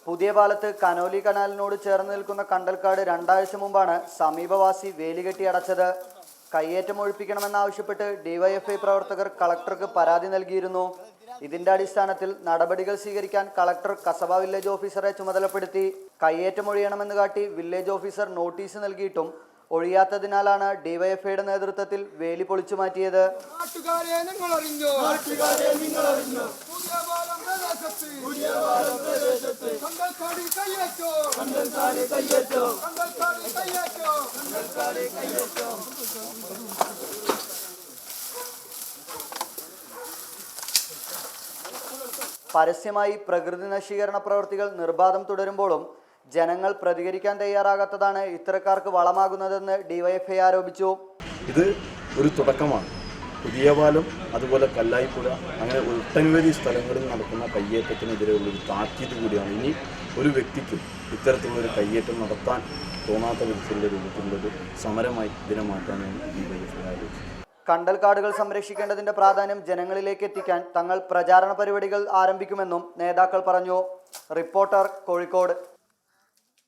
പുതിയ പാലത്ത് കനോലി കനാലിനോട് ചേർന്ന് നിൽക്കുന്ന കണ്ടൽക്കാട് 2 ആഴ്ച മുമ്പാണ് സമീപവാസി വേലികെട്ടി അടച്ചത്. കയ്യേറ്റം ഒഴിപ്പിക്കണമെന്നാവശ്യപ്പെട്ട് ഡിവൈഎഫ്ഐ പ്രവർത്തകർ കളക്ടർക്ക് പരാതി നൽകിയിരുന്നു. ഇതിന്റെ അടിസ്ഥാനത്തിൽ നടപടികൾ സ്വീകരിക്കാൻ കളക്ടർ കസബ വില്ലേജ് ഓഫീസറെ ചുമതലപ്പെടുത്തി. കയ്യേറ്റം ഒഴിയണമെന്ന് കാട്ടി വില്ലേജ് ഓഫീസർ നോട്ടീസ് നൽകിയിട്ടും ഒഴിയാത്തതിനാലാണ് ഡിവൈഎഫ്ഐയുടെ നേതൃത്വത്തിൽ വേലി പൊളിച്ചു മാറ്റിയത്. പരസ്യമായി പ്രകൃതി നശീകരണ പ്രവൃത്തികൾ നിർബാധം തുടരുമ്പോഴും ജനങ്ങൾ പ്രതികരിക്കാൻ തയ്യാറാകാത്തതാണ് ഇത്തരക്കാർക്ക് വളമാകുന്നതെന്ന് ഡിവൈഎഫ്ഐ ആരോപിച്ചു. ഇത് ഒരു തുടക്കമാണ്. പുതിയ പാലം, അതുപോലെ കല്ലായിപ്പുഴ, അങ്ങനെ ഒട്ടനവധി സ്ഥലങ്ങളിൽ നടക്കുന്ന കയ്യേറ്റത്തിനെതിരെയുള്ളൊരു താക്കീത് കൂടിയാണ്. ഇനി ഒരു വ്യക്തിക്കും ഇത്തരത്തിലുള്ളൊരു കയ്യേറ്റം നടത്താൻ തോന്നാത്ത വിധത്തിലുള്ള രൂപത്തിലുള്ളൊരു സമരമായി ഇതിനെ മാറ്റാനാണ് ഡിവൈഎഫ്ഐ ആലോചിച്ചത്. കണ്ടൽക്കാടുകൾ സംരക്ഷിക്കേണ്ടതിന്റെ പ്രാധാന്യം ജനങ്ങളിലേക്ക് എത്തിക്കാൻ തങ്ങൾ പ്രചാരണ പരിപാടികൾ ആരംഭിക്കുമെന്നും നേതാക്കൾ പറഞ്ഞു. റിപ്പോർട്ടർ, കോഴിക്കോട്.